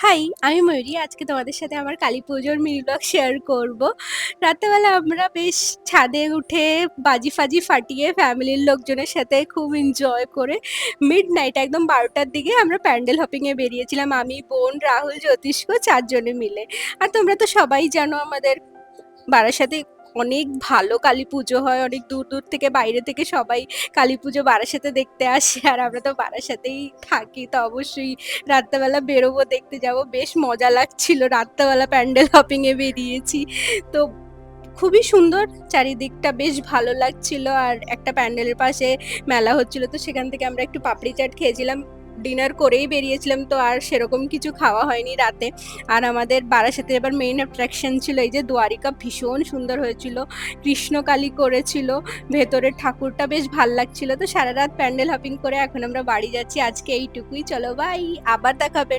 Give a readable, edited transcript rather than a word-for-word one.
High, আমি ময়ূরী। আজকে তোমাদের সাথে আমার কালীপুজোর মিনি ব্লগ শেয়ার করব। রাত্রেবেলা আমরা বেশ ছাদে উঠে বাজি-ফাজি ফাটিয়ে ফ্যামিলির লোকজনের সাথে খুব এনজয় করে মিডনাইট একদম ১২ টার দিকে আমরা প্যান্ডেল হপিং এ বেরিয়েছিলাম। আমি, বোন, রাহুল, জ্যোতিষ্ক ৪ জনে মিলে। আর তোমরা তো সবাই জানো আমাদের বারাসাতে অনেক ভালো কালীপুজো হয়। অনেক দূর, দূর থেকে বাইরে থেকে সবাই কালীপুজো বারাসাতে দেখতে আসে। আর আমরা তো বারাসাতেই থাকি। তো অবশ্যই রাত্রেবেলা বেরোবো, দেখতে যাবো। বেশ মজা লাগছিল। রাত্রেবেলা প্যান্ডেল হপিং এ বেরিয়েছি। তো খুবই সুন্দর, চারিদিকটা বেশ ভালো লাগছিল। আর একটা প্যান্ডেলের পাশে মেলা হচ্ছিল। তো সেখান থেকে আমরা একটু পাপড়ি চাট খেয়েছিলাম। ডিনার করেই বেরিয়েছিলাম, তো আর সেরকম কিছু খাওয়া হয়নি রাতে। আর আমাদের বারাসাতের এবার মেইন অ্যাট্রাকশন ছিল এই যে দ্বারিকা, ভীষণ সুন্দর হয়েছিল। কৃষ্ণকালী করেছিল। ভেতরের ঠাকুরটা বেশ ভাল লাগছিল। তো সারারাত প্যান্ডেল হপিং করে এখন আমরা বাড়ি যাচ্ছি। আজকে এইটুকুই। চলো বাই। আবার দেখা হবে